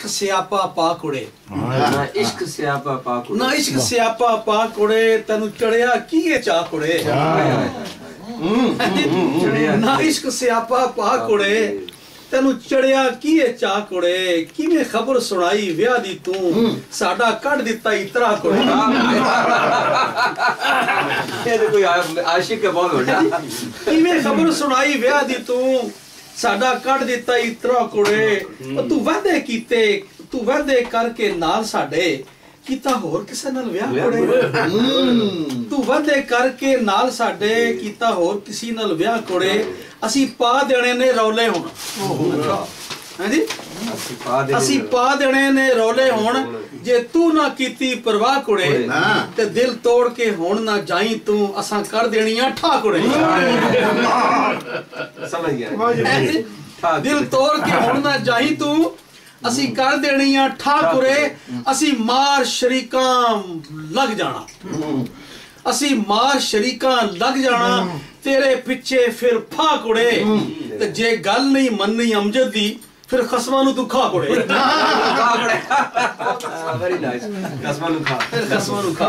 ਸਿਆਪਾ ਪਾ ਕੁੜੇ ਨਾ ਇਸ਼ਕ ਸਿਆਪਾ ਪਾ ਕੁੜੇ ਨਾ ਇਸ਼ਕ ਸਿਆਪਾ ਪਾ ਕੁੜੇ ਤੈਨੂੰ ਚੜਿਆ ਕੀ ਇਹ ਚਾਹ ਕੁੜੇ ਨਾ ਇਸ਼ਕ ਸਿਆਪਾ ਪਾ ਕੁੜੇ ਤੈਨੂੰ ਚੜਿਆ ਕੀ ਇਹ ਚਾਹ ਕੁੜੇ ਕਿਵੇਂ ਖਬਰ ਸੁਣਾਈ ਵਿਆਹ ਦੀ ਤੂੰ ਸਾਡਾ ਕੱਢ ਦਿੱਤਾ ਇਤਰਾ ਕੁੜੇ ਇਹ ਤਾਂ ਕੋਈ ਆਸ਼ਿਕ ਹੈ ਬਹੁਤ ਵੱਡਾ ਕਿਵੇਂ ਖਬਰ ਸੁਣਾਈ ਵਿਆਹ ਦੀ ਤੂੰ ਸਾਡਾ ਕੱਢ ਦਿੱਤਾ ਇਤਰਾ ਕੁੜੇ ਤੂੰ ਵਾਅਦੇ ਕੀਤੇ ਤੂੰ ਵਾਅਦੇ ਕਰਕੇ ਨਾਲ ਸਾਡੇ ਕੀਤਾ ਹੋਰ ਕਿਸੇ ਨਾਲ ਵਿਆਹ ਕੁੜੇ ਤੂੰ ਵਾਅਦੇ ਕਰਕੇ ਨਾਲ ਸਾਡੇ ਕੀਤਾ ਹੋਰ ਕਿਸੇ ਨਾਲ ਵਿਆਹ ਕੁੜੇ ਅਸੀਂ ਪਾ ਦੇਣੇ ਨੇ ਰੌਲੇ ਹੁਣ ਹਾਂਜੀ ਅਸੀਂ ਪਾ ਦੇਣੇ ਨੇ ਰੌਲੇ ਹੁਣ ਜੇ ਤੂੰ ਨਾ ਕੀਤੀ ਪਰਵਾਹ ਕੁੜੇ ਤੇ ਦਿਲ ਤੋੜ ਕੇ ਹੁਣ ਨਾ ਜਾਈ ਤੂੰ ਅਸਾਂ ਕਰ ਦੇਣੀਆਂ ਠਾ ਕੁੜੇ ਸਮਝ ਗਿਆ ਦਿਲ ਤੋੜ ਕੇ ਹੁਣ ਨਾ ਜਾਈ ਤੂੰ ਅਸੀਂ ਕਰ ਦੇਣੀਆਂ ਠਾ ਕੁੜੇ ਅਸੀਂ ਮਾਰ ਸ਼ਰੀਕਾਂ ਲੱਗ ਜਾਣਾ ਅਸੀਂ ਮਾਰ ਸ਼ਰੀਕਾਂ ਲੱਗ ਜਾਣਾ ਤੇਰੇ ਪਿੱਛੇ ਫਿਰ ਫਾ ਕੁੜੇ ਤੇ ਜੇ ਗੱਲ ਨਹੀਂ ਮੰਨੀ ਅਮਜਦ ਦੀ ਫਿਰ ਖਸਮਾਂ ਨੂੰ ਤੂੰ ਖਾ ਕੁੜੇ ਵੈਰੀ ਨਾਈਸ ਕਸਮਾਂ ਨੂੰ ਖਾ ਖਸਮਾਂ ਨੂੰ ਖਾ